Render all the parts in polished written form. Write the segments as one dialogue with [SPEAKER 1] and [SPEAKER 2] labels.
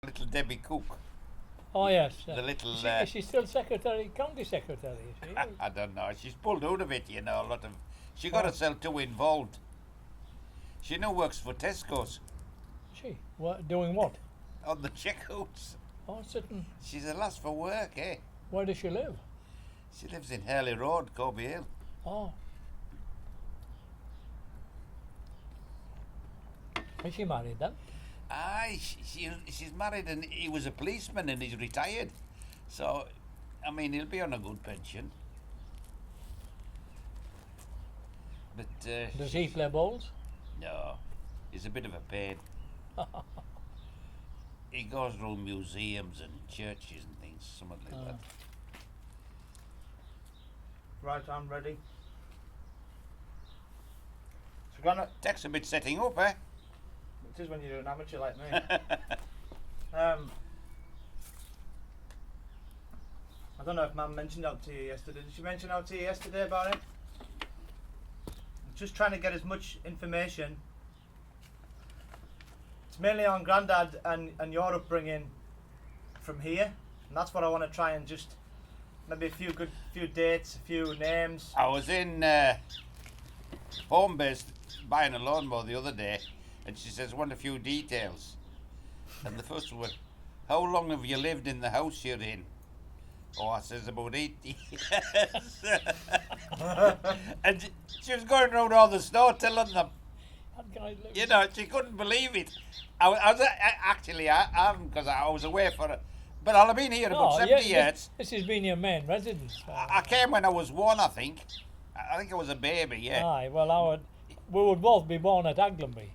[SPEAKER 1] Little Debbie Cook.
[SPEAKER 2] Oh yes.
[SPEAKER 1] The little.
[SPEAKER 2] Is she still secretary, county secretary? Is she?
[SPEAKER 1] I don't know. She's pulled out of it, you know. A lot of. She got herself too involved. She now works for Tesco's
[SPEAKER 2] She what, doing what?
[SPEAKER 1] on the checkouts.
[SPEAKER 2] Oh, sitting.
[SPEAKER 1] She's a lass for work, eh?
[SPEAKER 2] Where does she live?
[SPEAKER 1] She lives in Hurley Road, Corby Hill.
[SPEAKER 2] Oh. Is she married then?
[SPEAKER 1] Aye, she's married and he was a policeman and he's retired. So, I mean, he'll be on a good pension. But,
[SPEAKER 2] Does he play balls?
[SPEAKER 1] no, he's a bit of a pain. He goes through museums and churches and things, something like that.
[SPEAKER 3] Right, I'm ready. So we're gonna.
[SPEAKER 1] Takes a bit setting up, eh?
[SPEAKER 3] It is when you're an amateur like me. I don't know if Mum mentioned out to you yesterday. Did she mention out to you yesterday about it? Just trying to get as much information. It's mainly on Grandad and your upbringing from here, and that's what I want to try and just maybe a few dates, a few names.
[SPEAKER 1] I was in home based buying a lawnmower the other day, and she says, want a few details. And the first one, how long have you lived in the house you're in? Oh, I says about 80 years. And she was going around all the store telling them,
[SPEAKER 2] That guy lives.
[SPEAKER 1] you know, she couldn't believe it. I was actually, I haven't, because I was away for it. But I'll have been here about 70 years.
[SPEAKER 2] This has been your main residence.
[SPEAKER 1] I came when I was one, I think. I think I was a baby, yeah.
[SPEAKER 2] Aye, well, we would both be born at Aglenby.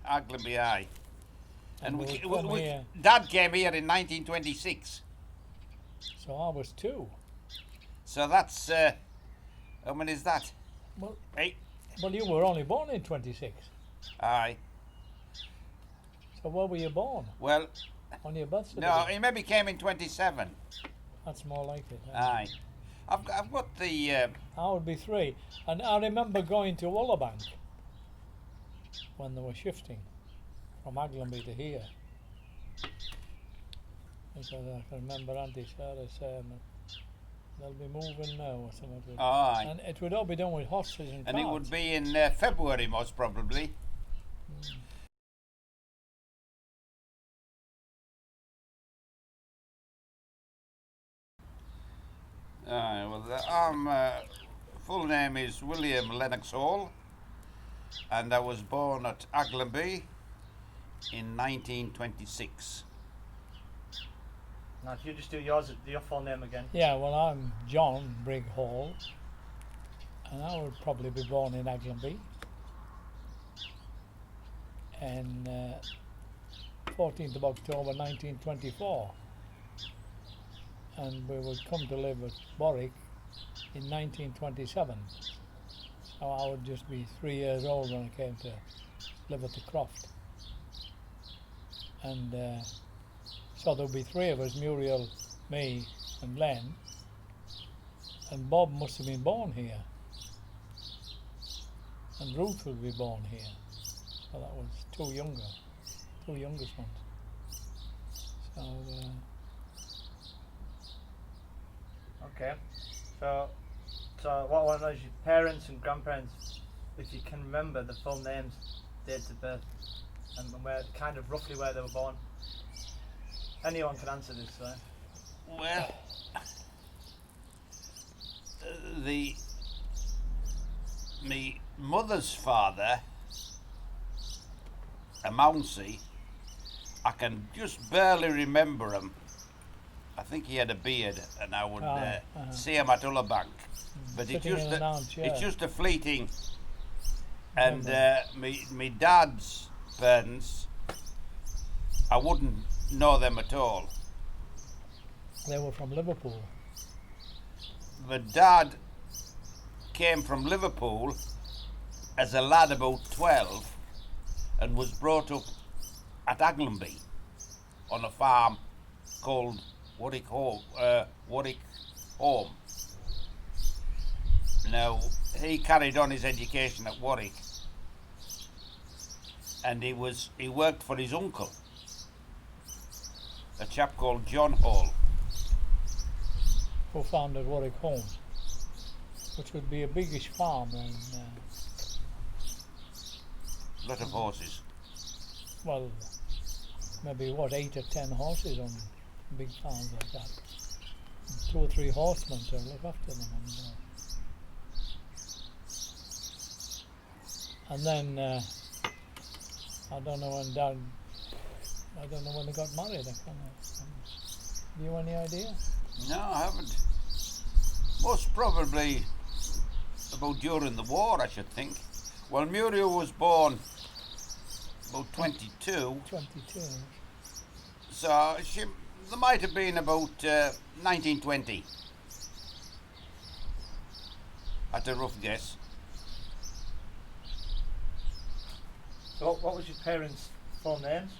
[SPEAKER 1] Aglenby, aye. And
[SPEAKER 2] we would come here.
[SPEAKER 1] Dad came here in 1926.
[SPEAKER 2] So I was 2.
[SPEAKER 1] So that's, how many is that?
[SPEAKER 2] Well,
[SPEAKER 1] 8?
[SPEAKER 2] well, you were only born in 26.
[SPEAKER 1] Aye.
[SPEAKER 2] So where were you born?
[SPEAKER 1] Well,
[SPEAKER 2] On your birth certificate?
[SPEAKER 1] no, he maybe came in 27.
[SPEAKER 2] That's more like it.
[SPEAKER 1] Aye. I've got the,
[SPEAKER 2] I would be 3. And I remember going to Wallerbank when they were shifting from Aglenby to here. Because I can remember Auntie Sarah saying they'll be moving now or something.
[SPEAKER 1] aye.
[SPEAKER 2] And it would all be done with horses and
[SPEAKER 1] And it
[SPEAKER 2] carts.
[SPEAKER 1] would be in February most probably. Aye, well, full name is William Lennox Hall, and I was born at Aglenby in 1926.
[SPEAKER 3] Now, if you just do your full name again.
[SPEAKER 2] Yeah, well, I'm John Brigg Hall, and I would probably be born in Aglenby. And 14th of October 1924. And we would come to live at Warwick in 1927. So I would just be 3 years old when I came to live at the Croft. And so there'll be 3 of us, Muriel, me and Len. And Bob must have been born here. And Ruth would be born here. So that was 2 youngest ones. So
[SPEAKER 3] Okay. So what I want to know is your parents and grandparents, if you can remember the full names, dates of birth, and where kind of roughly where they were born. Anyone can answer this, so.
[SPEAKER 1] Well, my mother's father, a Mounsey, I can just barely remember him. I think he had a beard, and I would see him at Ullabank. But it's
[SPEAKER 2] Sitting in an armchair.
[SPEAKER 1] it's just a fleeting. And my dad's parents, I wouldn't know them at all.
[SPEAKER 2] they were from Liverpool.
[SPEAKER 1] But Dad came from Liverpool as a lad about 12 and was brought up at Aglenby on a farm called Warwick Home. Now, he carried on his education at Warwick, and he worked for his uncle, a chap called John Hall.
[SPEAKER 2] who founded Warwick Home, which would be a biggish farm and
[SPEAKER 1] Lot of horses.
[SPEAKER 2] well, maybe what 8 or 10 horses on big farms like that. 2 or 3 horsemen to look after them, and then I don't know when Dad. I don't know when they got married. Do you have any idea?
[SPEAKER 1] No, I haven't. Most probably about during the war, I should think. Well, Muriel was born about 22,
[SPEAKER 2] 22.
[SPEAKER 1] so there might have been about 1920. At a rough guess.
[SPEAKER 3] So what was your parents' full names?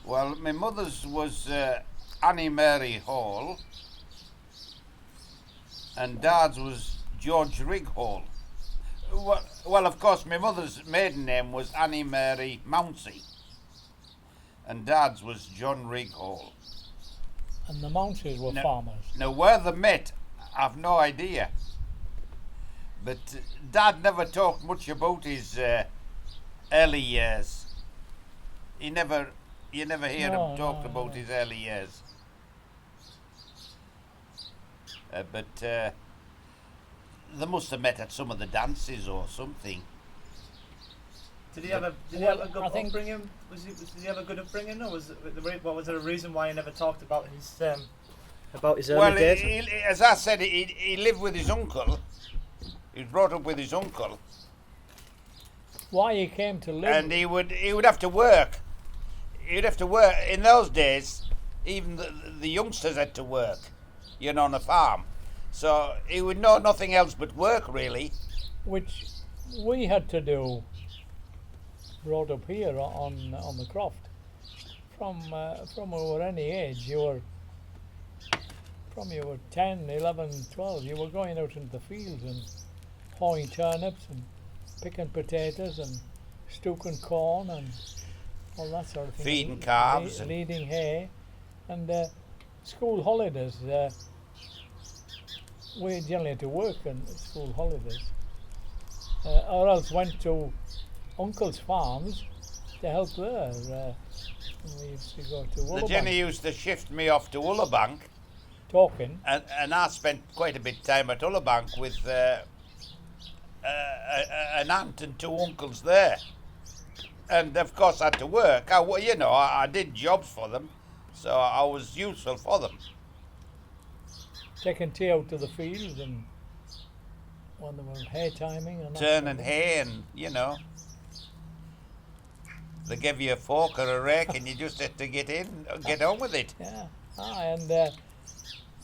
[SPEAKER 1] Well, my mother's was Annie Mary Hall, and Dad's was George Rigg Hall. Well, of course, my mother's maiden name was Annie Mary Mounsey, and Dad's was John Rigg Hall.
[SPEAKER 2] And the Mounseys were farmers.
[SPEAKER 1] Now, where they met, I've no idea. But Dad never talked much about his early years. You never hear him talk about his early years. But they must have met at some of the dances or something.
[SPEAKER 3] Did he have a good upbringing? Did he have a good upbringing, or was there a reason why he never talked about his early days?
[SPEAKER 1] Well, as I said, he lived with his uncle. He was brought up with his uncle.
[SPEAKER 2] Why he came to live?
[SPEAKER 1] And he would have to work. He'd have to work. In those days, even the youngsters had to work, on a farm. So he would know nothing else but work, really.
[SPEAKER 2] Which we had to do. Brought up here on the croft. From we were any age, you were 10, 11, 12, you were going out into the fields and hoeing turnips and picking potatoes and stooking corn and all that sort of thing.
[SPEAKER 1] Feeding calves.
[SPEAKER 2] Leading hay. And school holidays, we generally had to work on school holidays. Or else went to uncle's farms to help there. We used to go to Warwick.
[SPEAKER 1] The Jenny used to shift me off to Ullabank.
[SPEAKER 2] Talking.
[SPEAKER 1] And I spent quite a bit of time at Ullabank with an aunt and 2 uncles there. And of course I had to work. I did jobs for them, so I was useful for them.
[SPEAKER 2] Taking tea out to the fields and when there was hay timing and
[SPEAKER 1] turning hay and, they give you a fork or a rake and you just had to get on with it.
[SPEAKER 2] Yeah. And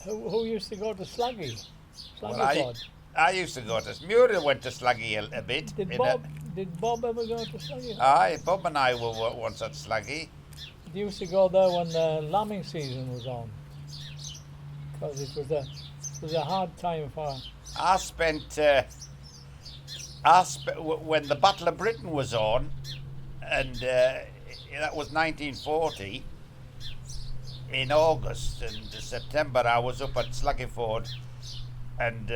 [SPEAKER 2] who used to go to Slaggy?
[SPEAKER 1] I used to go to Muriel went to Slaggy a bit.
[SPEAKER 2] Did Bob ever go to Slaggy?
[SPEAKER 1] Aye, Bob and I were once at Slaggy.
[SPEAKER 2] They used to go there when the lambing season was on, because it was a hard time for.
[SPEAKER 1] I spent when the Battle of Britain was on, and that was 1940. In August and September, I was up at Slaggyford, and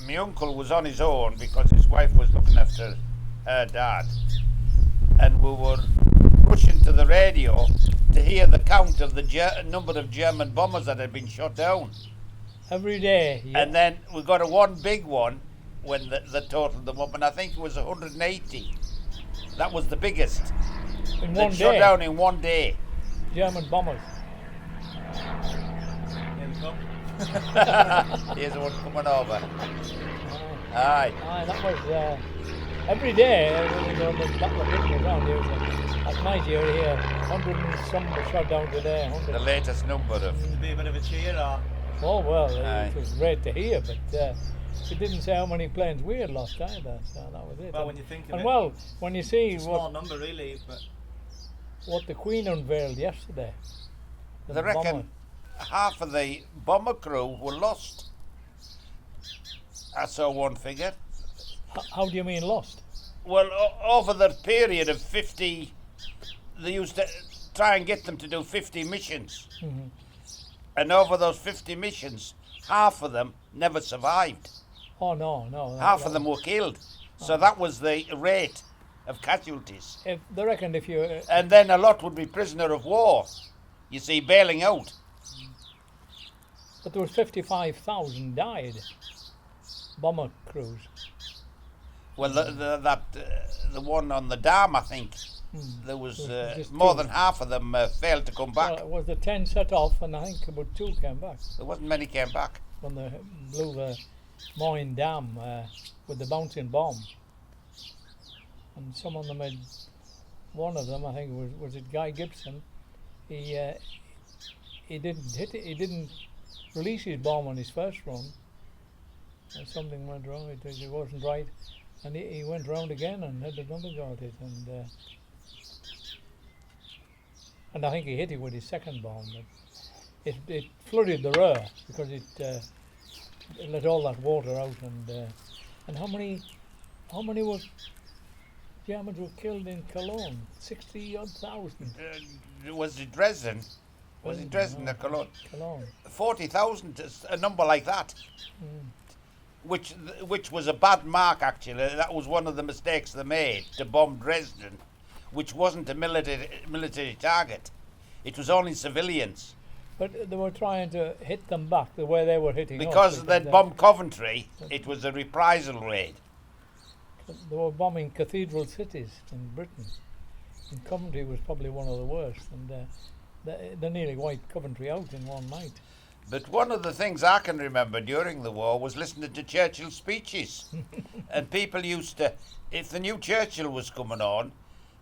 [SPEAKER 1] my uncle was on his own because his wife was looking after her dad, and we were rushing to the radio to hear the count of the number of German bombers that had been shot down.
[SPEAKER 2] Every day. Yeah.
[SPEAKER 1] And then we got one big one when they totaled them up, and I think it was 180. That was the biggest.
[SPEAKER 2] In one day?
[SPEAKER 1] Shot down in one day.
[SPEAKER 2] German bombers.
[SPEAKER 1] Here's one coming over. Aye.
[SPEAKER 2] That was every day when the Battle of Britain was on. At night you would hear 100 and some were shot down today. 100.
[SPEAKER 1] The latest number of.
[SPEAKER 3] To be a bit of a cheer, or?
[SPEAKER 2] Oh well, it was great to hear, but it didn't say how many planes we had lost either. So that was it.
[SPEAKER 3] Well, when you think of
[SPEAKER 2] and
[SPEAKER 3] it,
[SPEAKER 2] well, when you see
[SPEAKER 3] it's a small number really, but
[SPEAKER 2] what the Queen unveiled yesterday.
[SPEAKER 1] They reckon half of the bomber crew were lost. I saw one figure.
[SPEAKER 2] How do you mean lost?
[SPEAKER 1] Well, over the period of 50, they used try and get them to do 50 missions.
[SPEAKER 2] Mhm.
[SPEAKER 1] And over those 50 missions, half of them never survived.
[SPEAKER 2] Oh no.
[SPEAKER 1] Half of them were killed. So that was the rate of casualties.
[SPEAKER 2] If they reckoned if you
[SPEAKER 1] And then a lot would be prisoner of war, you see, bailing out.
[SPEAKER 2] but there was 55,000 died. Bomber crews.
[SPEAKER 1] Well, the one on the dam, I think, there was
[SPEAKER 2] just
[SPEAKER 1] more
[SPEAKER 2] two.
[SPEAKER 1] than half of them failed to come back.
[SPEAKER 2] Well, it was the 10 set off, and I think about 2 came back
[SPEAKER 1] There wasn't many came back.
[SPEAKER 2] when they blew the Moyne Dam with the bouncing bomb. And some of them had, one of them, I think, was it Guy Gibson. He didn't hit it. He didn't release his bomb on his first run. Something went wrong. It wasn't right, and he went round again and had another go at it, and I think he hit it with his second bomb. But it flooded the rear because it let all that water out, and how many Germans were killed in Cologne? 60-odd thousand.
[SPEAKER 1] Was it Dresden? Was it Dresden
[SPEAKER 2] No,
[SPEAKER 1] or Cologne?
[SPEAKER 2] Cologne.
[SPEAKER 1] 40,000, a number like that.
[SPEAKER 2] Mm.
[SPEAKER 1] Which was a bad mark, actually. That was one of the mistakes they made, to bomb Dresden, which wasn't a military target. It was only civilians.
[SPEAKER 2] But they were trying to hit them back the way they were hitting us.
[SPEAKER 1] Because they'd bombed Coventry, it was a reprisal raid.
[SPEAKER 2] They were bombing cathedral cities in Britain. And Coventry was probably one of the worst. And they nearly wiped Coventry out in one night.
[SPEAKER 1] But one of the things I can remember during the war was listening to Churchill's speeches. And people used to, if the new Churchill was coming on,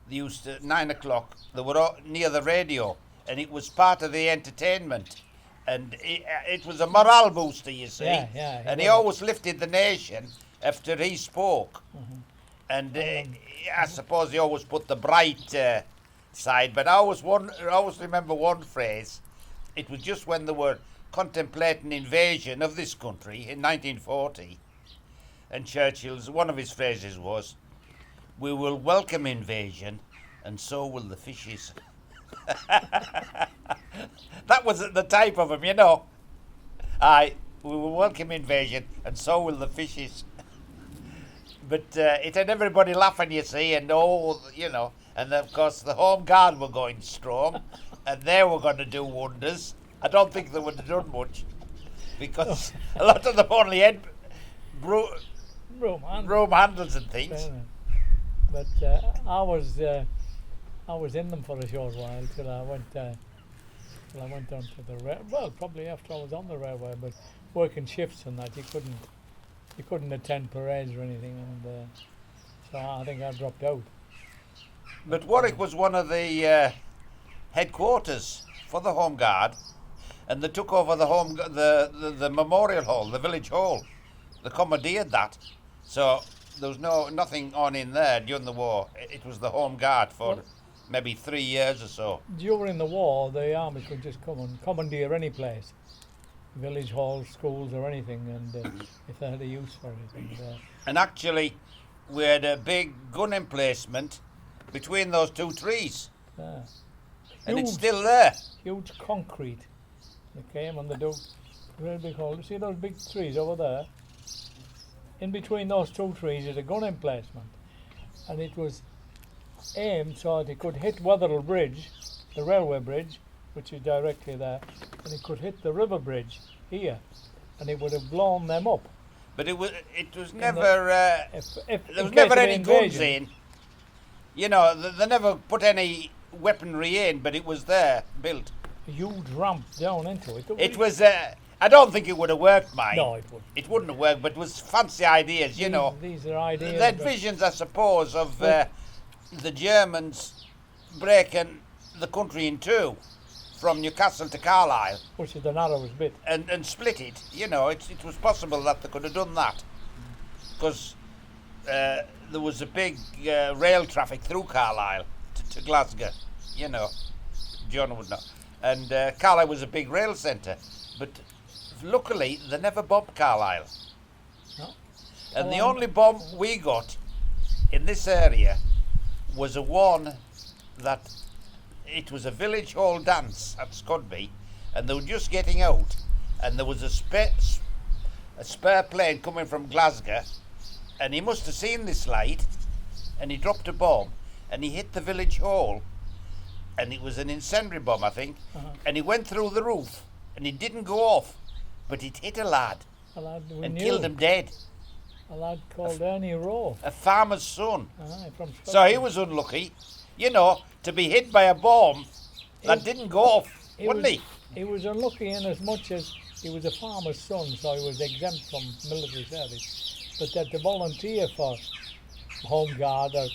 [SPEAKER 1] they used to, 9 o'clock, they were near the radio, and it was part of the entertainment. And it was a morale booster, you see.
[SPEAKER 2] Yeah,
[SPEAKER 1] and he always lifted the nation after he spoke.
[SPEAKER 2] Mhm.
[SPEAKER 1] And I suppose he always put the bright side, but I always remember one phrase. It was just when they were contemplating invasion of this country in 1940, and Churchill's, one of his phrases was, "We will welcome invasion, and so will the fishes." That was the type of him, you know. We will welcome invasion, and so will the fishes. But it had everybody laughing, you see, and and of course the Home Guard were going strong, and they were going to do wonders. I don't think they would have done much, because a lot of them only had broom handles and things.
[SPEAKER 2] But I was in them for a short while till I went on to the railway. Well, probably after I was on the railway, but working shifts and that, you couldn't attend parades or anything, and so I think I dropped out.
[SPEAKER 1] But Warwick was one of the headquarters for the Home Guard, and they took over the memorial hall, the village hall. They commandeered that, so there was nothing on in there during the war. It was the Home Guard for maybe 3 years or so.
[SPEAKER 2] During the war, the army could just come and commandeer any place, village halls, schools, or anything, and if they had a use for it.
[SPEAKER 1] And actually, we had a big gun emplacement between those two trees, and it's still there.
[SPEAKER 2] Huge concrete. They came and they do really big hole. See those big trees over there? In between those two trees is a gun emplacement, and it was aimed so that it could hit Wetherell Bridge, the railway bridge, which is directly there, and it could hit the river bridge here, and it would have blown them up.
[SPEAKER 1] But it was never there was
[SPEAKER 2] in
[SPEAKER 1] never
[SPEAKER 2] case of
[SPEAKER 1] any guns
[SPEAKER 2] invasion.
[SPEAKER 1] in. You know, they never put any weaponry in, but it was there, built.
[SPEAKER 2] A huge ramp down into it.
[SPEAKER 1] It was. I don't think it would have worked, mate.
[SPEAKER 2] No, it wouldn't.
[SPEAKER 1] It wouldn't have worked, but it was fancy ideas, you know.
[SPEAKER 2] These are ideas.
[SPEAKER 1] They had
[SPEAKER 2] but-
[SPEAKER 1] visions, I suppose, of the Germans breaking the country in two, from Newcastle to Carlisle,
[SPEAKER 2] which is the narrowest bit.
[SPEAKER 1] and split it. You know, it was possible that they could have done that, because there was a big rail traffic through Carlisle to Glasgow. You know, John would know. And Carlisle was a big rail centre, but luckily they never bombed Carlisle.
[SPEAKER 2] No.
[SPEAKER 1] And the only bomb we got in this area was a one that it was a village hall dance at Scudby, and they were just getting out, and there was a spare plane coming from Glasgow, and he must have seen this light, and he dropped a bomb, and he hit the village hall, and it was an incendiary bomb, I think, and he went through the roof, and it didn't go off, but it hit a lad and killed him dead.
[SPEAKER 2] A lad called Ernie Rowe.
[SPEAKER 1] A farmer's son.
[SPEAKER 2] From
[SPEAKER 1] So he was unlucky, you know, to be hit by a bomb that didn't go off, wouldn't he?
[SPEAKER 2] He was unlucky in as much as he was a farmer's son, so he was exempt from military service. But that to volunteer for Home Guard or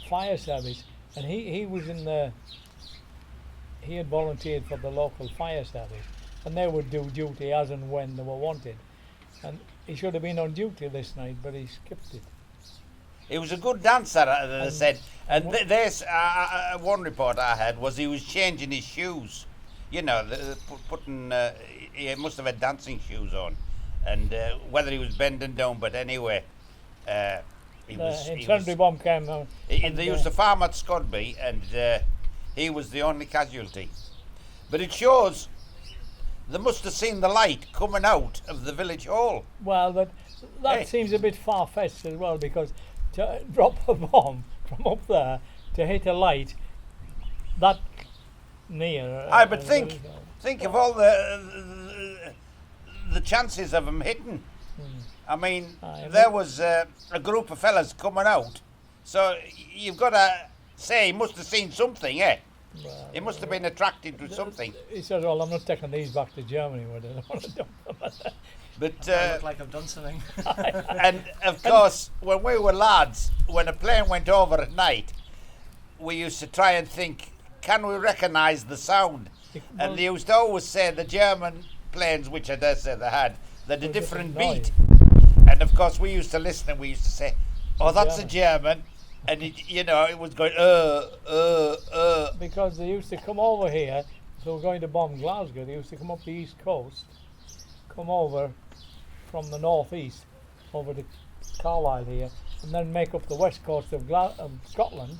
[SPEAKER 2] fire service, and he was in the. He had volunteered for the local fire service, and they would do duty as and when they were wanted. And he should have been on duty this night, but he skipped it.
[SPEAKER 1] He was a good dancer, they said. And there's one report I had was he was changing his shoes. You know, putting. He must have had dancing shoes on, and whether he was bending down, but anyway, he was.
[SPEAKER 2] Incendiary bomb came.
[SPEAKER 1] They used a farm at Scudby, and he was the only casualty. But it shows they must have seen the light coming out of the village hall.
[SPEAKER 2] Well, that seems a bit far-fetched as well, because to drop a bomb from up there to hit a light that near.
[SPEAKER 1] But think of all the chances of him hitting. I mean, there was a group of fellas coming out, so you've got to say he must have seen something, eh?
[SPEAKER 2] Well,
[SPEAKER 1] he must have been attracted to something.
[SPEAKER 2] He said, "Well, I'm not taking these back to Germany with it. I want to dump them."
[SPEAKER 1] But
[SPEAKER 3] I look like I've done something.
[SPEAKER 1] And of course, when we were lads, when a plane went over at night, we used to try and think, can we recognise the sound? And they used to always say the German planes, which I dare say they had a different beat. And of course, we used to listen and we used to say, "Oh, that's a German." And it was going,
[SPEAKER 2] Because they used to come over here, if they were going to bomb Glasgow, they used to come up the east coast, come over from the northeast, over to Carlisle here, and then make up the west coast of Scotland,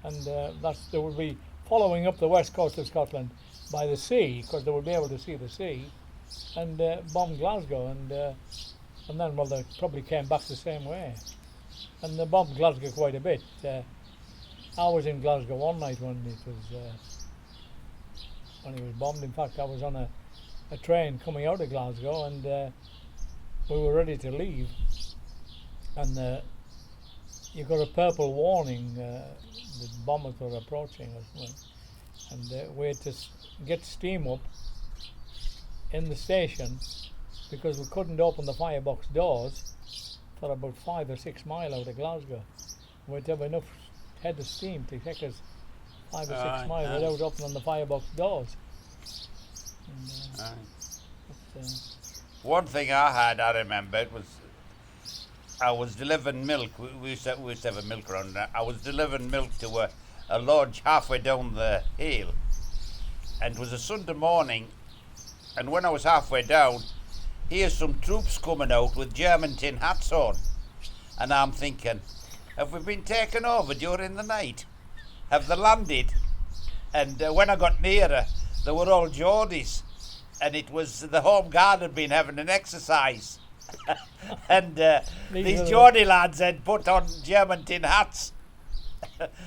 [SPEAKER 2] and they would be following up the west coast of Scotland by the sea, because they would be able to see the sea, and bomb Glasgow, and then, well, they probably came back the same way. And they bombed Glasgow quite a bit. I was in Glasgow one night when it was bombed. In fact, I was on a train coming out of Glasgow, and we were ready to leave. And you got a purple warning. The bombers were approaching us, and we had to get steam up in the station because we couldn't open the firebox doors for about 5 or 6 miles out of Glasgow. We'd have enough head of steam to take us 5 or 6 miles without opening the firebox doors. And,
[SPEAKER 1] one thing I remembered was I was delivering milk. We used to have a milk run. I was delivering milk to a lodge halfway down the hill, and it was a Sunday morning, and when I was halfway down, here's some troops coming out with German tin hats on. And I'm thinking, have we been taken over during the night? Have they landed? And when I got nearer, they were all Geordies. And it was the Home Guard had been having an exercise. And these Geordie lads had put on German tin hats.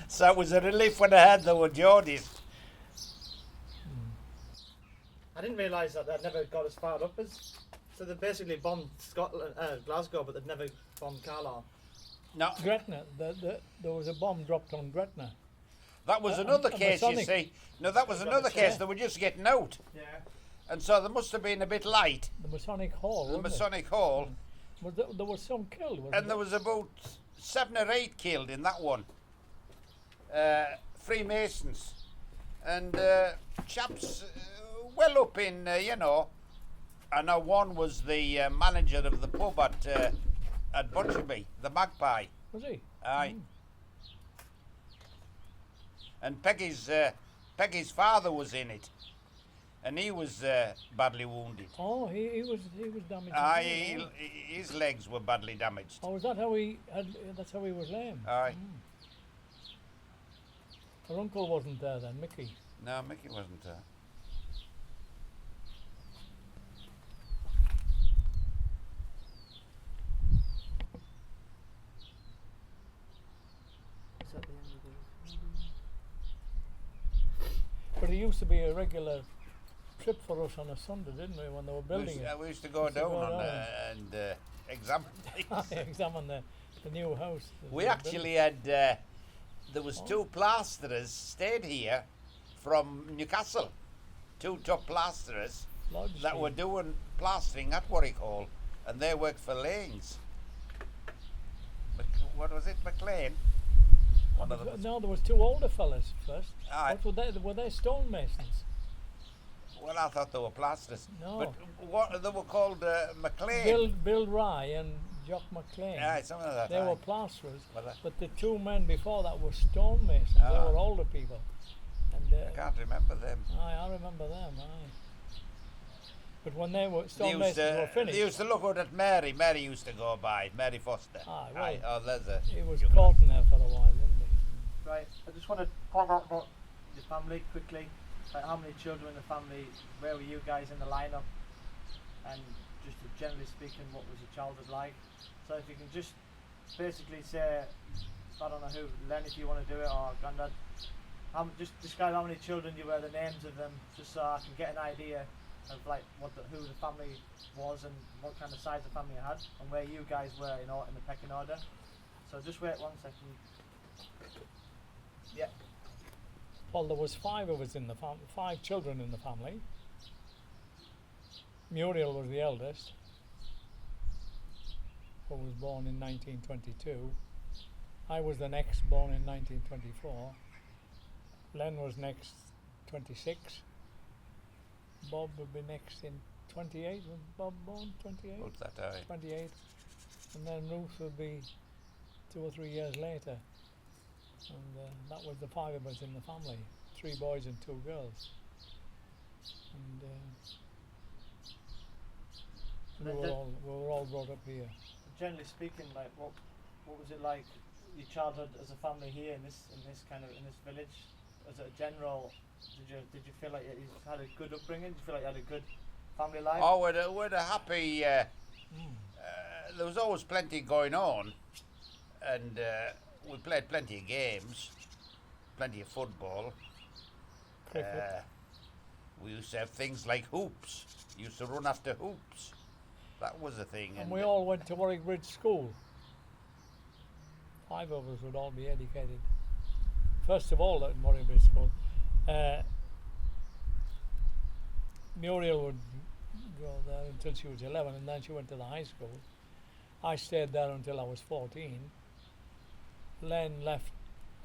[SPEAKER 1] So it was a relief when I heard they were Geordies.
[SPEAKER 3] I didn't realise that they'd never got as far up as... So they basically bombed Glasgow, but they'd never bombed Carlisle.
[SPEAKER 1] No.
[SPEAKER 2] Gretna, there was a bomb dropped on Gretna.
[SPEAKER 1] That was another case, you
[SPEAKER 2] Masonic.
[SPEAKER 1] see. No, that was another case. They were just getting out.
[SPEAKER 3] Yeah.
[SPEAKER 1] And so there must have been a bit light.
[SPEAKER 2] The Masonic Hall,
[SPEAKER 1] The
[SPEAKER 2] wasn't it?
[SPEAKER 1] Masonic Hall.
[SPEAKER 2] There was some killed, wasn't
[SPEAKER 1] And there was about 7 or 8 killed in that one. Freemasons. And chaps well up in, I know one was the manager of the pub at Buncheby, the Magpie.
[SPEAKER 2] Was he?
[SPEAKER 1] Aye. And Peggy's father was in it, and he was badly wounded.
[SPEAKER 2] Oh, he was damaged.
[SPEAKER 1] Aye, his legs were badly damaged.
[SPEAKER 2] Oh, is that how he had? That's how he was lame.
[SPEAKER 1] Aye.
[SPEAKER 2] Her uncle wasn't there then, Mickey.
[SPEAKER 1] No, Mickey wasn't there.
[SPEAKER 3] Is that the end of the
[SPEAKER 2] But it used to be a regular trip for us on a Sunday, didn't we, when they were building it?
[SPEAKER 1] We used to go down and examine things.
[SPEAKER 2] Examine the new house. that
[SPEAKER 1] We
[SPEAKER 2] they were
[SPEAKER 1] actually had, there was two plasterers stayed here from Newcastle. Two top plasterers
[SPEAKER 2] building. Lodge
[SPEAKER 1] that were
[SPEAKER 2] Street.
[SPEAKER 1] doing plastering at Warwick Hall, and they worked for Lanes. What was it, McLean? One of them. was-
[SPEAKER 2] No, there was two older fellas first.
[SPEAKER 1] Aye.
[SPEAKER 2] What were they? Were they stonemasons?
[SPEAKER 1] Well, I thought they were plasterers.
[SPEAKER 2] No.
[SPEAKER 1] But what they were called McLean.
[SPEAKER 2] Bill Rye and Jock McLean.
[SPEAKER 1] Aye, something like that.
[SPEAKER 2] They
[SPEAKER 1] aye.
[SPEAKER 2] were plasterers,
[SPEAKER 1] Were they?
[SPEAKER 2] but the two men before that were stonemasons.
[SPEAKER 1] Ah.
[SPEAKER 2] They were older people. And
[SPEAKER 1] I can't remember them.
[SPEAKER 2] I remember them. Aye. But when they were
[SPEAKER 1] They used,
[SPEAKER 2] stonemasons were finished,
[SPEAKER 1] they used to look out at Mary. Mary used to go by. Mary Foster.
[SPEAKER 2] Aye, well,
[SPEAKER 1] Oh, there's a.
[SPEAKER 2] he was caught in there for a while, didn't he?
[SPEAKER 3] Right, I just want to find out about your family quickly. Like how many children in the family, where were you guys in the lineup? And just generally speaking, what was your childhood like? So if you can just basically say, I don't know who, Len, if you want to do it, or Grandad, just describe how many children you were, the names of them, just so I can get an idea of like who the family was and what kind of size the family had, and where you guys were, in the pecking order. So just wait 1 second. Yeah.
[SPEAKER 2] Well, there was five of us in the family, 5 children in the family. Muriel was the eldest, who was born in 1922. I was the next, born in 1924. Len was next, 26. Bob would be next in 28. Was Bob born 28?
[SPEAKER 1] What's that? Aye.
[SPEAKER 2] 28. And then Ruth would be 2 or 3 years later. And that was the 5 of us in the family, 3 boys and 2 girls. And we were all brought up here.
[SPEAKER 3] Generally speaking, like what was it like your childhood as a family here in this village? As a general, did you feel like you had a good upbringing? Did you feel like you had a good family life?
[SPEAKER 1] Oh, we're a happy. There was always plenty going on, and we played plenty of games, plenty of football.
[SPEAKER 2] Cricket.
[SPEAKER 1] We used to have things like hoops. Used to run after hoops. That was a thing.
[SPEAKER 2] And we all went to Warwick Bridge School. 5 of us would all be educated. First of all, at Warwick Bridge School, Muriel would go there until she was 11, and then she went to the high school. I stayed there until I was 14. Len left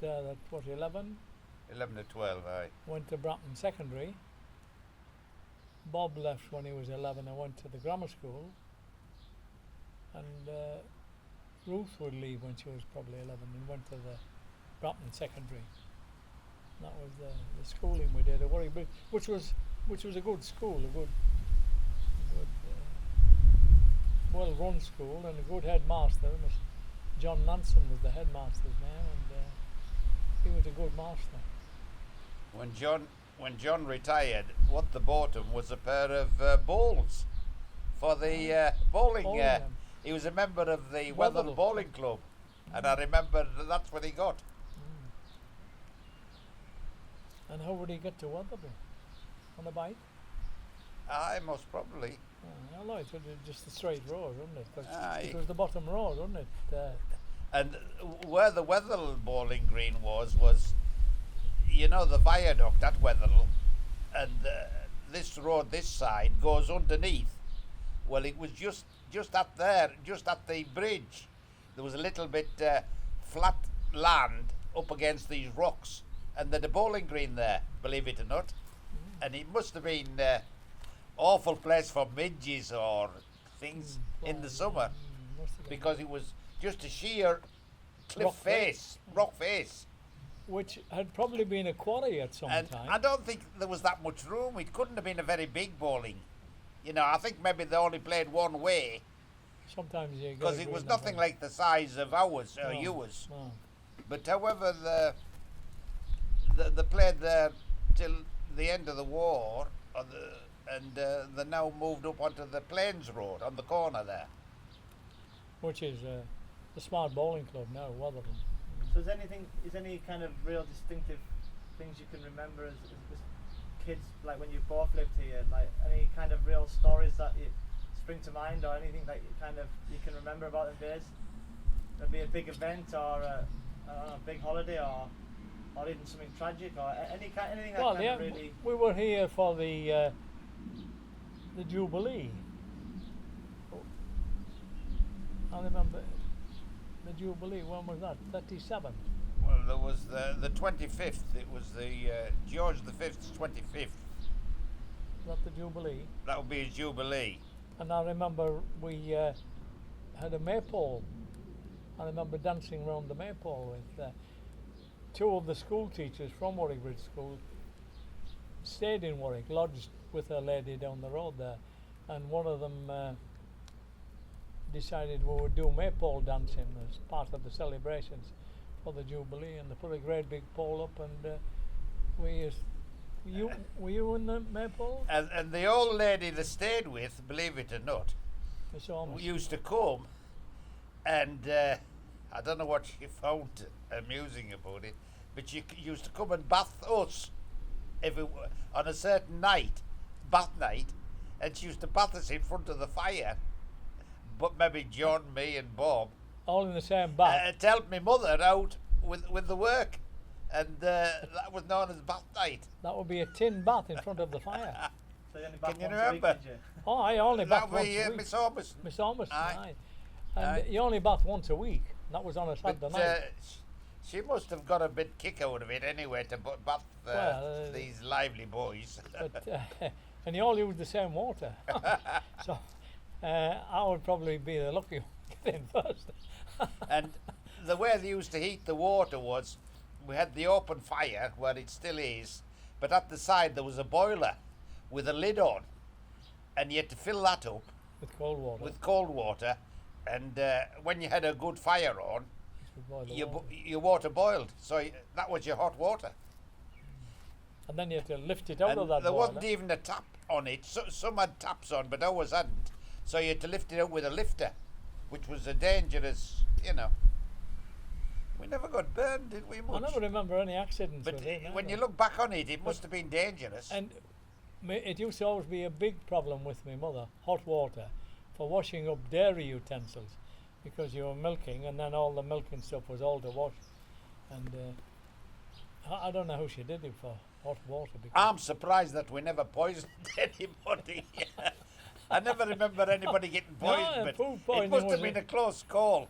[SPEAKER 2] there at 11?
[SPEAKER 1] 11 to 12, aye.
[SPEAKER 2] Went to Bratton Secondary. Bob left when he was 11 and went to the grammar school. And Ruth would leave when she was probably 11 and went to the Bratton Secondary. That was the schooling we did at Warwick Bridge, which was a good school, a good well-run school, and a good headmaster. John Nansen was the headmaster's name, and he was a good master.
[SPEAKER 1] When John retired, what they bought him was a pair of balls for the bowling. He was a member of the Weatherall Bowling Club, and I remember that's what he got.
[SPEAKER 2] And how would he get to Weatherall? On a bike?
[SPEAKER 1] Aye, most probably.
[SPEAKER 2] Oh, no, it was just a straight road, wasn't it? 'Cause
[SPEAKER 1] Aye.
[SPEAKER 2] it was the bottom road, wasn't it?
[SPEAKER 1] And where the Weatherall bowling green was, you know, the viaduct at Weatherall, and this road, this side, goes underneath. Well, it was just up there, just at the bridge. There was a little bit flat land up against these rocks, and there's a bowling green there, believe it or not. And it must have been awful place for midges or things in the summer, because it was just a sheer cliff rock face.
[SPEAKER 2] Which had probably been a quarry at some
[SPEAKER 1] And
[SPEAKER 2] time.
[SPEAKER 1] I don't think there was that much room. It couldn't have been a very big bowling. You know, I think maybe they only played one way,
[SPEAKER 2] Sometimes you get
[SPEAKER 1] because
[SPEAKER 2] a
[SPEAKER 1] it was
[SPEAKER 2] green
[SPEAKER 1] nothing
[SPEAKER 2] and
[SPEAKER 1] like the size of ours or
[SPEAKER 2] No,
[SPEAKER 1] yours.
[SPEAKER 2] no.
[SPEAKER 1] But however, they played there till the end of the war, and they now moved up onto the Plains Road on the corner there.
[SPEAKER 2] which is the Smart Bowling Club now, Wotherham.
[SPEAKER 3] So is any kind of real distinctive things you can remember as kids, like when you both lived here, like any kind of real stories that you spring to mind, or anything that you can remember about the days? Maybe a big event, or a big holiday, or even something tragic, or anything that
[SPEAKER 2] Well,
[SPEAKER 3] kind of really.
[SPEAKER 2] we were here for the Jubilee. I remember the Jubilee. When was that? 37.
[SPEAKER 1] Well, there was the 25th. It was the George V's 25th.
[SPEAKER 2] Was that the Jubilee?
[SPEAKER 1] That would be his Jubilee.
[SPEAKER 2] And I remember we had a maypole. I remember dancing around the maypole with two of the school teachers from Warwick Bridge School. Stayed in Warwick, lodged with a lady down the road there, and one of them decided we would do maypole dancing as part of the celebrations for the Jubilee, and they put a great big pole up, and were you in the maypole?
[SPEAKER 1] And the old lady they stayed with, believe it or not, used to come, and I don't know what she found amusing about it, but she used to come and bath us on a certain night, bath night, and she used to bath us in front of the fire. But maybe John, me, and Bob,
[SPEAKER 2] all in the same bath.
[SPEAKER 1] to help my mother out with the work, and that was known as bath night.
[SPEAKER 2] That would be a tin bath in front of the fire.
[SPEAKER 3] So you only
[SPEAKER 1] Can you
[SPEAKER 3] once a week,
[SPEAKER 1] remember?
[SPEAKER 3] did you?
[SPEAKER 2] Oh, I only bath
[SPEAKER 1] That
[SPEAKER 2] once
[SPEAKER 1] would be
[SPEAKER 2] a week.
[SPEAKER 1] Miss Ormston.
[SPEAKER 2] Miss Ormston,
[SPEAKER 1] Aye.
[SPEAKER 2] aye. And
[SPEAKER 1] Aye.
[SPEAKER 2] you only bath once a week. That was on a Saturday
[SPEAKER 1] But
[SPEAKER 2] night.
[SPEAKER 1] she must have got a bit kick out of it anyway to bath
[SPEAKER 2] Well,
[SPEAKER 1] these lively boys.
[SPEAKER 2] But and you all use the same water. So I would probably be the lucky one to get in first.
[SPEAKER 1] And the way they used to heat the water was, we had the open fire where it still is, but at the side there was a boiler with a lid on, and you had to fill that up
[SPEAKER 2] With cold water.
[SPEAKER 1] with cold water, and when you had a good fire on,
[SPEAKER 2] With boil the water.
[SPEAKER 1] your water boiled, so that was your hot water.
[SPEAKER 2] And then you have to lift it out
[SPEAKER 1] And
[SPEAKER 2] of that
[SPEAKER 1] there
[SPEAKER 2] boiler.
[SPEAKER 1] wasn't even a tap on it. Some had taps on, but ours hadn't. So you had to lift it out with a lifter, which was a dangerous, We never got burned, did we?
[SPEAKER 2] I
[SPEAKER 1] Much?
[SPEAKER 2] never remember any accidents
[SPEAKER 1] But
[SPEAKER 2] with it.
[SPEAKER 1] when you
[SPEAKER 2] never.
[SPEAKER 1] look back on it, it must have been dangerous.
[SPEAKER 2] And it used to always be a big problem with my mother, hot water, for washing up dairy utensils, because you were milking, and then all the milking stuff was all to wash. And I don't know how she did it for hot water. Because
[SPEAKER 1] I'm surprised that we never poisoned anybody. I never remember anybody getting poisoned, but
[SPEAKER 2] food
[SPEAKER 1] it
[SPEAKER 2] poisoning
[SPEAKER 1] must have
[SPEAKER 2] was
[SPEAKER 1] been a close call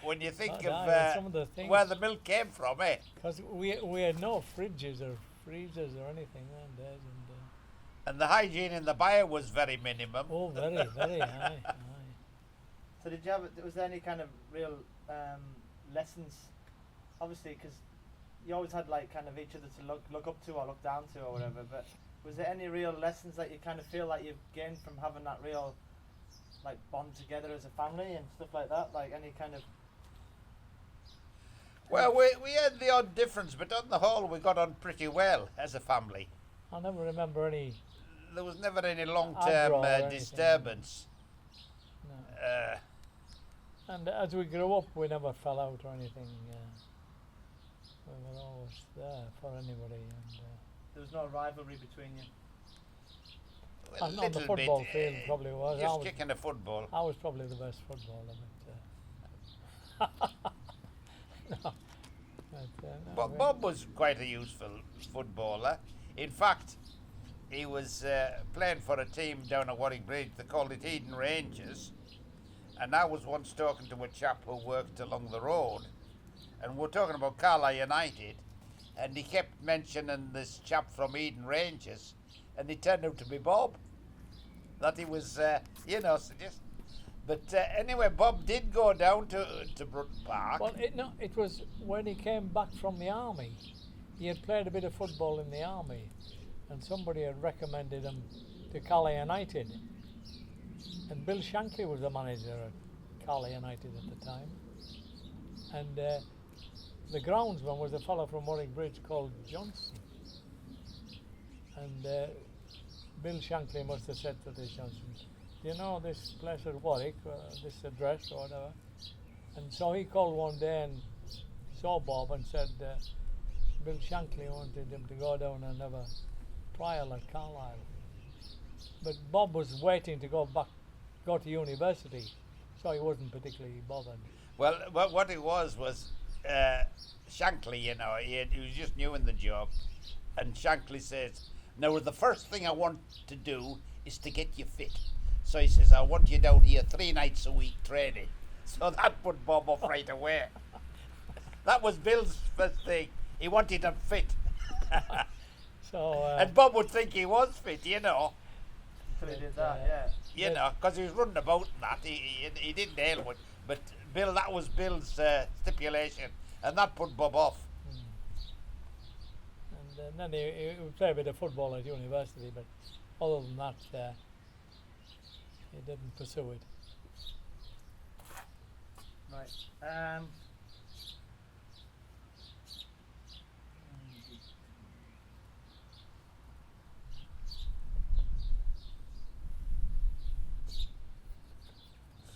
[SPEAKER 1] when you think
[SPEAKER 2] Oh,
[SPEAKER 1] of
[SPEAKER 2] yeah, some of the things-
[SPEAKER 1] where the milk came from, eh?
[SPEAKER 2] Because we had no fridges or freezers or anything nowadays, and
[SPEAKER 1] And the hygiene in the byre was very minimum.
[SPEAKER 2] oh, very, very high.
[SPEAKER 3] So was there any kind of real lessons? Obviously, because you always had like kind of each other to look up to or look down to or whatever. But was there any real lessons that you kind of feel like you've gained from having that real like bond together as a family and stuff like that? Like any kind of.
[SPEAKER 1] Well, we had the odd difference, but on the whole, we got on pretty well as a family.
[SPEAKER 2] I never remember any.
[SPEAKER 1] There was never any
[SPEAKER 2] Aggro
[SPEAKER 1] long-term
[SPEAKER 2] or anything.
[SPEAKER 1] disturbance.
[SPEAKER 2] No. And as we grew up, we never fell out or anything. We were always there for anybody. And
[SPEAKER 3] There was no rivalry between you.
[SPEAKER 1] Well,
[SPEAKER 2] on the
[SPEAKER 1] little
[SPEAKER 2] football
[SPEAKER 1] bit,
[SPEAKER 2] field probably was.
[SPEAKER 1] Just kicking a football.
[SPEAKER 2] I was probably the best footballer. But, no. No,
[SPEAKER 1] Bob was quite a useful footballer. In fact, he was playing for a team down at Warwick Bridge. They called it Eden Rangers. And I was once talking to a chap who worked along the road, and we were talking about Carlisle United, and he kept mentioning this chap from Eden Rangers, and it turned out to be Bob. That he was, suggest. But anyway, Bob did go down to Brutton Park.
[SPEAKER 2] Well, it was when he came back from the army. He had played a bit of football in the army, and somebody had recommended him to Carlisle United. And Bill Shankly was the manager at Carlisle United at the time. And the groundsman was a fellow from Warwick Bridge called Johnson. And Bill Shankly must have said to this Johnson, do you know this place at Warwick, this address or whatever? And so he called one day and saw Bob and said Bill Shankly wanted him to go down and have a trial at Carlisle. But Bob was waiting to go to university, so he wasn't particularly bothered.
[SPEAKER 1] Well, what it was Shankly, you know, he was just new in the job, and Shankly says, now the first thing I want to do is to get you fit. So he says, I want you down here 3 nights a week training. So that put Bob off right away. That was Bill's first thing. He wanted him fit.
[SPEAKER 2] So
[SPEAKER 1] and Bob would think he was fit, you know.
[SPEAKER 3] Until he did that, yeah.
[SPEAKER 1] You know, because he was running about and that. He didn't nail one. But Bill, that was Bill's stipulation. And that put Bob off.
[SPEAKER 2] And then he would play a bit of football at university, but other than that, he didn't pursue it.
[SPEAKER 3] Right.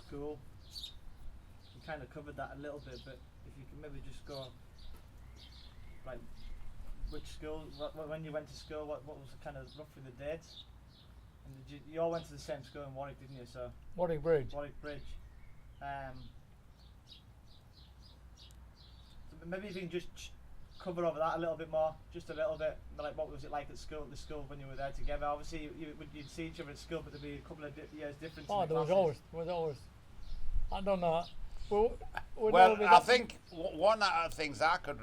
[SPEAKER 3] School. You kind of covered that a little bit, but if you could maybe just go, like, which school, when you went to school, what was kind of roughly the dates? And did you all went to the same school in Warwick, didn't you? So
[SPEAKER 2] Warwick Bridge.
[SPEAKER 3] Warwick Bridge. So maybe if you can just cover over that a little bit more, just a little bit. Like, what was it like at school? The school when you were there together. Obviously, you'd see each other at school, but there'd be a couple of years difference.
[SPEAKER 2] Oh,
[SPEAKER 3] in the
[SPEAKER 2] there was
[SPEAKER 3] classes.
[SPEAKER 2] always. I don't know.
[SPEAKER 1] Well, I think one of the things I could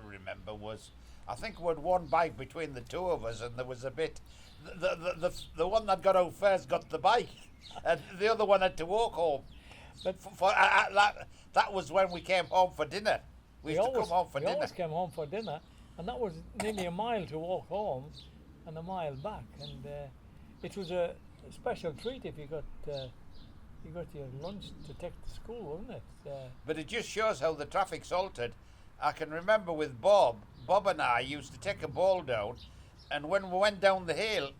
[SPEAKER 1] remember was, I think we had one bike between the two of us, and there was a bit. The one that got out first got the bike, and the other one had to walk home. But that was when we came home for dinner. We used to come home for dinner.
[SPEAKER 2] We always came home for dinner, and that was nearly a mile to walk home, and a mile back, and it was a special treat if you got your lunch to take to school, wasn't it?
[SPEAKER 1] But it just shows how the traffic's altered. I can remember with Bob and I used to take a ball down, and when we went down the hill,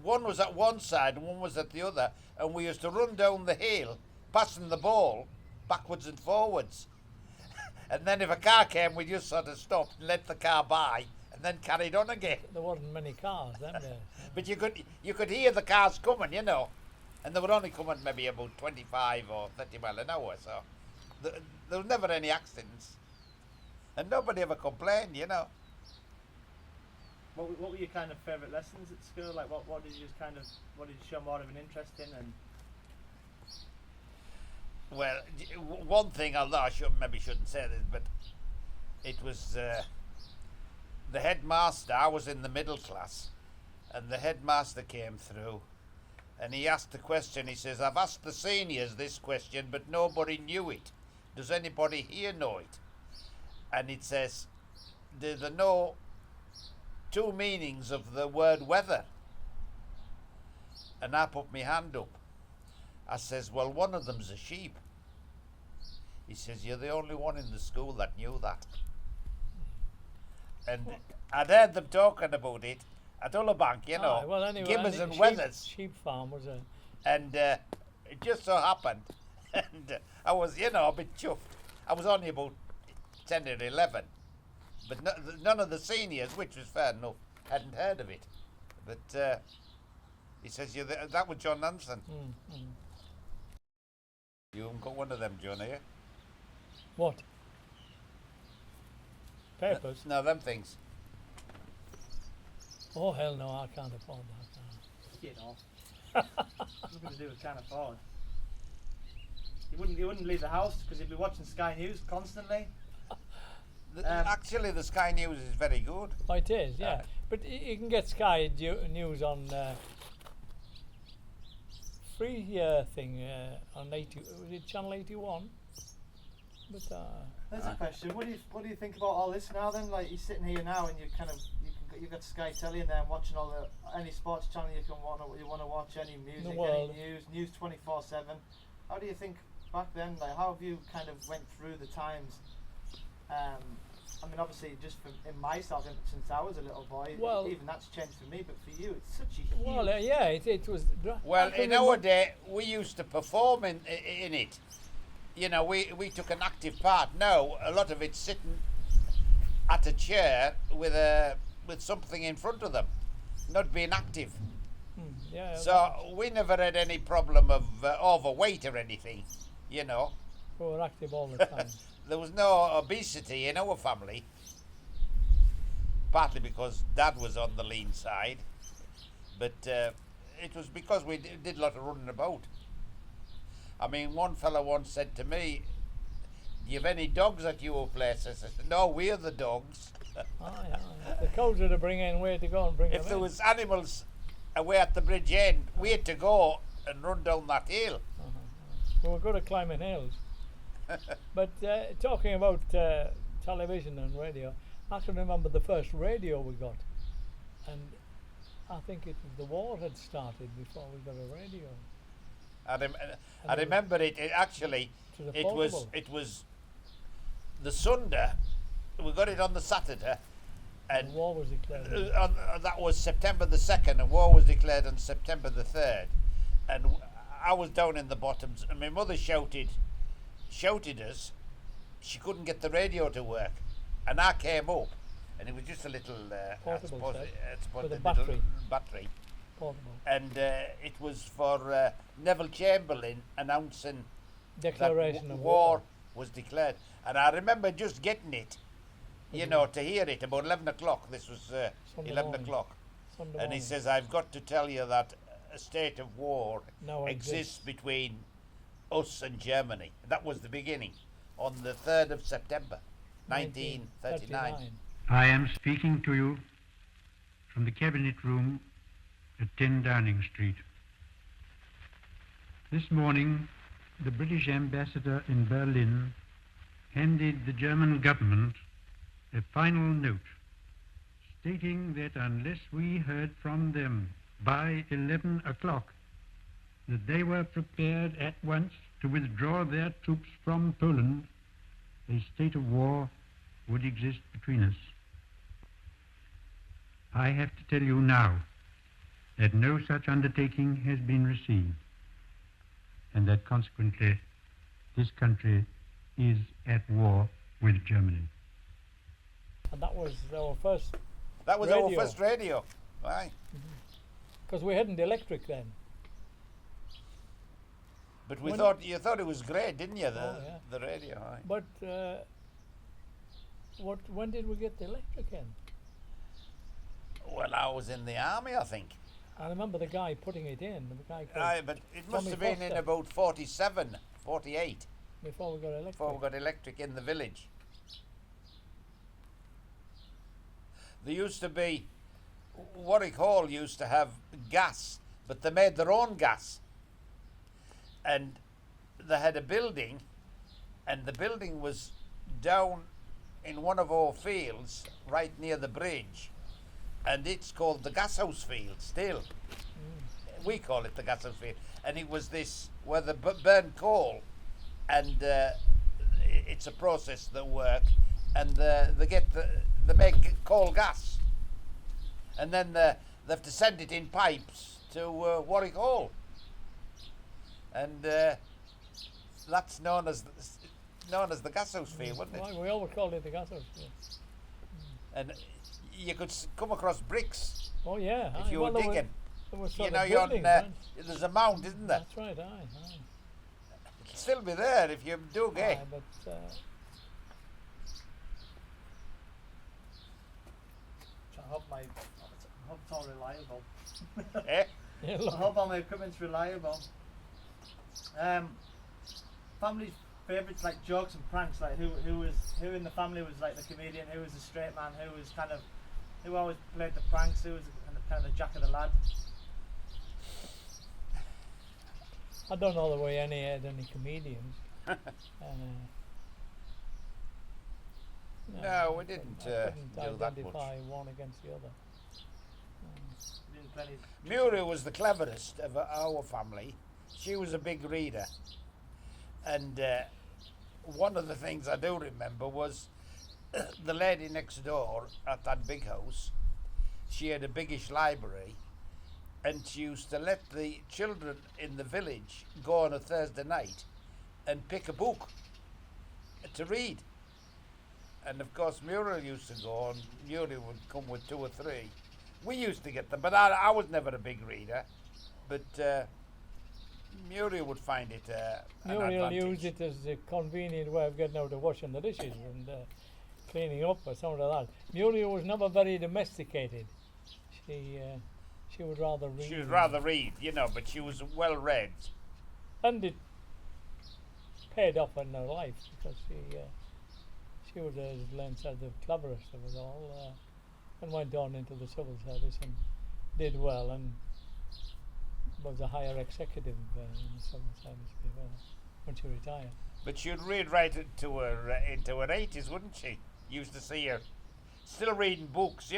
[SPEAKER 1] one was at one side and one was at the other, and we used to run down the hill, passing the ball backwards and forwards. And then if a car came, we just sort of stopped and let the car by, and then carried on again.
[SPEAKER 2] There wasn't many cars then there.
[SPEAKER 1] But you could hear the cars coming, you know. And they were only coming maybe about 25 or 30 miles an hour, so there was never any accidents. And nobody ever complained, you know.
[SPEAKER 3] What were your kind of favourite lessons at school? Like, what did you what did you show more of an interest in? And
[SPEAKER 1] well, one thing, although I maybe shouldn't say this, but it was the headmaster. I was in the middle class, and the headmaster came through. And he asked the question, he says, I've asked the seniors this question, but nobody knew it. Does anybody here know it? And it says, do they know 2 meanings of the word weather? And I put my hand up. I says, well, one of them's a sheep. He says, you're the only one in the school that knew that. And I'd heard them talking about it at Ullabank, you know,
[SPEAKER 2] well, anyway,
[SPEAKER 1] Gibbers and Weathers.
[SPEAKER 2] Sheep farm was a...
[SPEAKER 1] And it just so happened, and I was, you know, a bit chuffed. I was only about 10 or 11, but none of the seniors, which was fair enough, hadn't heard of it. But he says, that was John Nansen. You haven't got one of them, John, are you?
[SPEAKER 2] What? Papers?
[SPEAKER 1] No, them things.
[SPEAKER 2] Oh, hell no, I can't afford that. No.
[SPEAKER 3] you know, nothing to do with can't afford. He wouldn't leave the house because he'd be watching Sky News constantly.
[SPEAKER 1] Actually, the Sky News is very good.
[SPEAKER 2] Oh, it is, yeah. But you can get Sky News on free thing on 80. Was it Channel 81? But
[SPEAKER 3] there's a question. What do you think about all this now? Then, like, you're sitting here now, and you've got Sky Telly in there and watching any sports channel you want to watch, any music, any news 24/7. How do you think back then? Like, how have you kind of went through the times I mean, obviously, just in myself, since I was a little boy,
[SPEAKER 2] Well-
[SPEAKER 3] even that's changed for me. But for you, it's such a huge.
[SPEAKER 2] Well, yeah, it was.
[SPEAKER 1] Well,
[SPEAKER 2] I can
[SPEAKER 1] in our
[SPEAKER 2] remember-
[SPEAKER 1] day, we used to perform in it. You know, we took an active part. Now, a lot of it's sitting at a chair with something in front of them, not being active.
[SPEAKER 2] Yeah.
[SPEAKER 1] So we never had any problem of overweight or anything, you know.
[SPEAKER 2] we were active all the time.
[SPEAKER 1] There was no obesity in our family, partly because Dad was on the lean side, but it was because we did a lot of running about. I mean, one fellow once said to me, "Do you have any dogs at your place?" I said, "No, we're the dogs."
[SPEAKER 2] Aye. The cows were to bring in where to go and bring
[SPEAKER 1] If
[SPEAKER 2] them
[SPEAKER 1] there
[SPEAKER 2] in.
[SPEAKER 1] was animals away at the bridge end, we had to go and run down that hill.
[SPEAKER 2] We were good at climbing hills. But talking about television and radio, I can remember the first radio we got, and I think the war had started before we got a radio.
[SPEAKER 1] I remember it actually.
[SPEAKER 2] It was a
[SPEAKER 1] It was the Sunday. We got it on the Saturday, and
[SPEAKER 2] the war was declared.
[SPEAKER 1] that was September the 2nd, and war was declared on September the 3rd. And I was down in the bottoms, and my mother shouted us. She couldn't get the radio to work, and I came up, and it was just a little
[SPEAKER 2] Portable set with a
[SPEAKER 1] little
[SPEAKER 2] battery.
[SPEAKER 1] battery,
[SPEAKER 2] Portable.
[SPEAKER 1] and it was for Neville Chamberlain announcing
[SPEAKER 2] Declaration
[SPEAKER 1] that
[SPEAKER 2] of
[SPEAKER 1] war was declared. And I remember just getting it, you know, to hear it about 11 o'clock. This was
[SPEAKER 2] Sunday
[SPEAKER 1] 11
[SPEAKER 2] morning.
[SPEAKER 1] o'clock.
[SPEAKER 2] Sunday
[SPEAKER 1] And he
[SPEAKER 2] morning.
[SPEAKER 1] says, "I've got to tell you that a state of war
[SPEAKER 2] Now
[SPEAKER 1] exists between us and Germany." That was the beginning, on the 3rd of September, 1939.
[SPEAKER 4] I am speaking to you from the Cabinet Room at 10 Downing Street. This morning, the British ambassador in Berlin handed the German government a final note stating that unless we heard from them by 11 o'clock, that they were prepared at once to withdraw their troops from Poland, a state of war would exist between us. I have to tell you now that no such undertaking has been received, and that consequently this country is at war with Germany.
[SPEAKER 2] And that was our first,
[SPEAKER 1] That was
[SPEAKER 2] Radio.
[SPEAKER 1] our first radio. Right.
[SPEAKER 2] because we hadn't electric then.
[SPEAKER 1] But
[SPEAKER 2] When-
[SPEAKER 1] you thought it was great, didn't you?
[SPEAKER 2] Oh, yeah.
[SPEAKER 1] The radio. Aye.
[SPEAKER 2] But when did we get the electric in?
[SPEAKER 1] Well, I was in the army, I think.
[SPEAKER 2] I remember the guy putting it in. The guy called
[SPEAKER 1] Aye, but it must
[SPEAKER 2] Tommy
[SPEAKER 1] have been in
[SPEAKER 2] Foster.
[SPEAKER 1] about 47, 48,
[SPEAKER 2] before we got electric.
[SPEAKER 1] before we got electric in the village. There used to be, Warwick Hall used to have gas, but they made their own gas. And they had a building, and the building was down in one of our fields, right near the bridge. And it's called the Gashouse Field still. We call it the Gashouse Field. And it was this, where they burn coal, and it's a process that work, and they make coal gas. And then they have to send it in pipes to Warwick Hall. And that's known as the Gashouse Field, wasn't it?
[SPEAKER 2] Right, we always called it the gas house. Yeah.
[SPEAKER 1] And you could come across bricks
[SPEAKER 2] Oh yeah.
[SPEAKER 1] if
[SPEAKER 2] aye,
[SPEAKER 1] you
[SPEAKER 2] well,
[SPEAKER 1] were
[SPEAKER 2] there
[SPEAKER 1] digging.
[SPEAKER 2] There was
[SPEAKER 1] You
[SPEAKER 2] sort
[SPEAKER 1] know,
[SPEAKER 2] of
[SPEAKER 1] you're on,
[SPEAKER 2] buildings, right?
[SPEAKER 1] there's a mound, isn't there?
[SPEAKER 2] That's right. Aye.
[SPEAKER 1] It'll still be there if you dug, eh?
[SPEAKER 2] Aye, but
[SPEAKER 3] I hope it's all reliable.
[SPEAKER 1] Eh?
[SPEAKER 2] yeah,
[SPEAKER 3] I
[SPEAKER 2] look,
[SPEAKER 3] hope all my equipment's reliable. Family's favourites, like jokes and pranks, like who in the family was like the comedian, who was the straight man, who always played the pranks, who was kind of the jack of the lad.
[SPEAKER 2] I don't know the way had any comedians.
[SPEAKER 1] No, we didn't
[SPEAKER 2] I couldn't
[SPEAKER 1] do that much.
[SPEAKER 2] identify one against the other.
[SPEAKER 3] Didn't play any-
[SPEAKER 1] Muriel was the cleverest of our family. She was a big reader. And one of the things I do remember was the lady next door at that big house, she had a biggish library, and she used to let the children in the village go on a Thursday night and pick a book to read. And of course Muriel used to go, and Muriel would come with 2 or 3. We used to get them, but I was never a big reader. But Muriel would find it an
[SPEAKER 2] Muriel
[SPEAKER 1] advantage.
[SPEAKER 2] used it as a convenient way of getting out of washing the dishes and cleaning up or something like that. Muriel was never very domesticated. She would rather read.
[SPEAKER 1] She would rather read, but she was well read.
[SPEAKER 2] And it paid off in her life because she was, as Len said, the cleverest of us all, and went on into the civil service and did well and was a higher executive in the civil service before when she retired.
[SPEAKER 1] But she'd read right into her 80s, wouldn't she? Used to see her still reading books,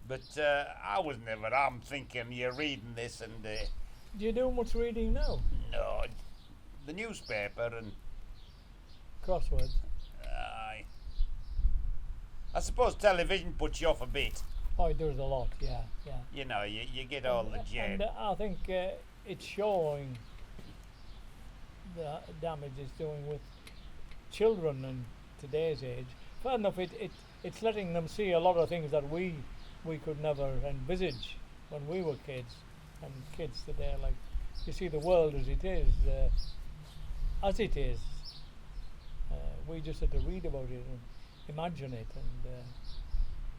[SPEAKER 1] But I was never. I'm thinking you're reading this and
[SPEAKER 2] Do you do much reading now?
[SPEAKER 1] no, the newspaper and
[SPEAKER 2] Crosswords.
[SPEAKER 1] I suppose television puts you off a bit.
[SPEAKER 2] Oh, it does a lot, yeah.
[SPEAKER 1] You get all the
[SPEAKER 2] And
[SPEAKER 1] jam.
[SPEAKER 2] I think it's showing the damage it's doing with children in today's age. Fair enough, it's letting them see a lot of things that we could never envisage when we were kids. And kids today, like, you see the world as it is. We just had to read about it and imagine it, and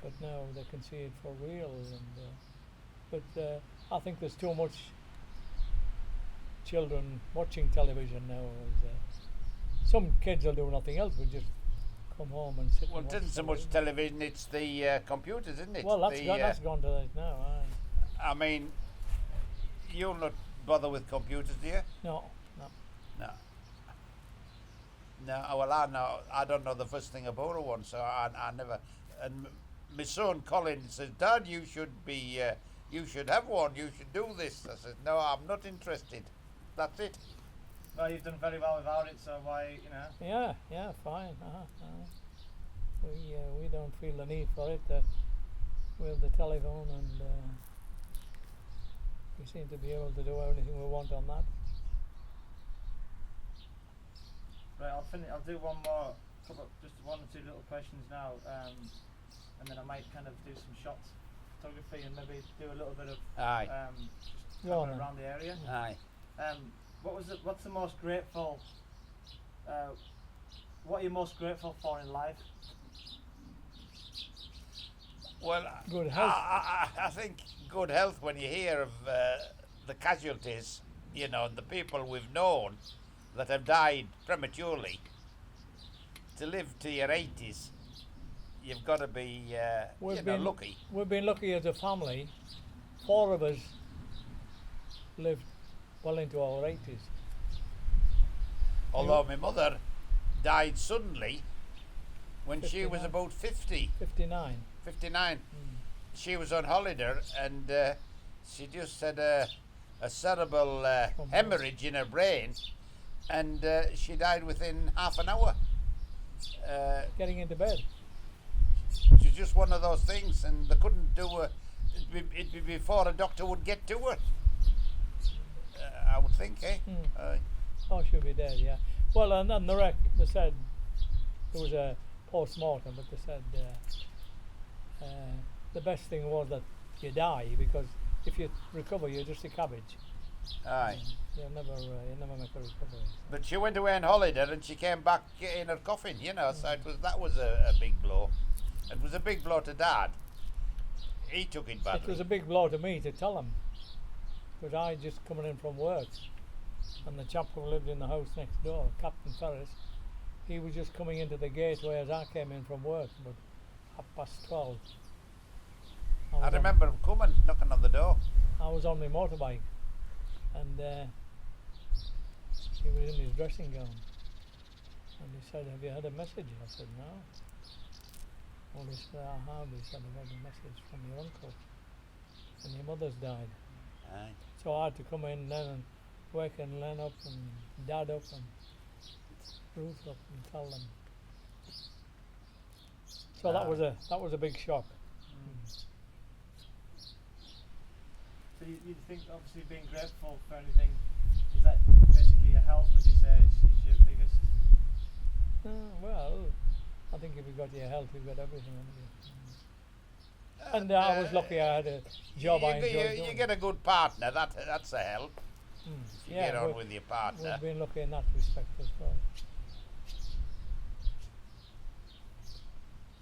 [SPEAKER 2] but now they can see it for real. And but I think there's too much children watching television now. Some kids will do nothing else but just come home and sit.
[SPEAKER 1] Well,
[SPEAKER 2] and
[SPEAKER 1] it
[SPEAKER 2] watch
[SPEAKER 1] isn't so much
[SPEAKER 2] television.
[SPEAKER 1] television; it's the computers, isn't it?
[SPEAKER 2] Well, that's gone to that now.
[SPEAKER 1] I mean, you'll not bother with computers, do you?
[SPEAKER 2] No.
[SPEAKER 1] No. No. Well, I don't know the first thing about one, so I never. And my son Colin says, "Dad, you should be. You should have one. You should do this." I said, "No, I'm not interested. That's it."
[SPEAKER 3] Well, you've done very well without it, so why,
[SPEAKER 2] Yeah, fine. We don't feel the need for it. We have the telephone, and we seem to be able to do everything we want on that.
[SPEAKER 3] Right, I'll do one more, just 1 or 2 little questions now, and then I might kind of do some shots photography and maybe do a little bit of
[SPEAKER 1] Aye.
[SPEAKER 3] just
[SPEAKER 2] Go on
[SPEAKER 3] travelling
[SPEAKER 2] then.
[SPEAKER 3] around the area.
[SPEAKER 1] Aye.
[SPEAKER 3] What's the most grateful? What are you most grateful for in life?
[SPEAKER 1] Well,
[SPEAKER 2] Good health.
[SPEAKER 1] I think good health. When you hear of the casualties, the people we've known that have died prematurely, to live to your 80s, you've got to be lucky.
[SPEAKER 2] We've been lucky as a family. 4 of us lived well into our 80s.
[SPEAKER 1] Although my mother died suddenly when she was
[SPEAKER 2] 59.
[SPEAKER 1] about 50,
[SPEAKER 2] 59.
[SPEAKER 1] 59. She was on holiday and she just had a cerebral hemorrhage in her brain, and she died within half an hour.
[SPEAKER 2] Getting into bed.
[SPEAKER 1] It was just one of those things, and they couldn't do it'd be before a doctor would get to her. I would think, eh?
[SPEAKER 2] Oh, she'll be dead, yeah. Well, and then the wreck, they said there was a post-mortem, but they said the best thing was that you die, because if you recover, you're just a cabbage.
[SPEAKER 1] Aye.
[SPEAKER 2] You'll never make a recovery.
[SPEAKER 1] But she went away on holiday and she came back in her coffin, so that was a big blow. It was a big blow to Dad. He took it badly.
[SPEAKER 2] It was a big blow to me to tell him, because I just coming in from work, and the chap who lived in the house next door, Captain Ferris, he was just coming into the gate whereas I came in from work, but 12:30.
[SPEAKER 1] I remember him coming, knocking on the door.
[SPEAKER 2] I was on my motorbike, and he was in his dressing gown, and he said, "Have you had a message?" I said, "No." Well, he said, "I have." He said, "I've had a message from your uncle, and your mother's died."
[SPEAKER 1] Aye.
[SPEAKER 2] So I had to come in then and waken Len up and Dad up, and roof up and tell them. So that was a big shock.
[SPEAKER 3] So you think obviously being grateful for anything, is that basically your health, would you say, is your biggest?
[SPEAKER 2] Well, I think if you've got your health, you've got everything. And I was lucky I had a job I enjoyed doing.
[SPEAKER 1] You get a good partner, that's a help. If you get on with your partner.
[SPEAKER 2] We've been lucky in that respect as well.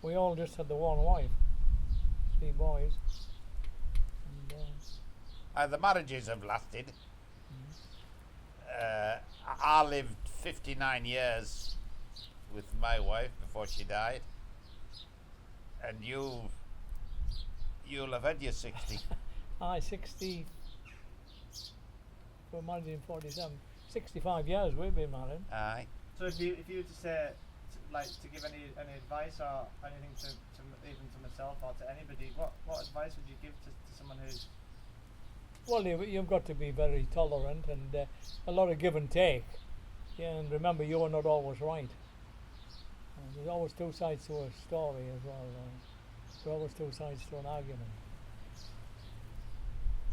[SPEAKER 2] We all just had the one wife, 3 boys. And,
[SPEAKER 1] The marriages have lasted. I lived 59 years with my wife before she died, and you'll have had your 60.
[SPEAKER 2] 60. We're married in 47. 65 years we've been married.
[SPEAKER 1] Aye.
[SPEAKER 3] So if you were to say, to give any advice or anything to even to myself or to anybody, what advice would you give to someone who's?
[SPEAKER 2] Well, you've got to be very tolerant and a lot of give and take. Yeah, and remember, you're not always right. There's always 2 sides to a story as well. There's always 2 sides to an argument.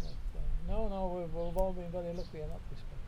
[SPEAKER 2] But, no, we've all been very lucky in that respect.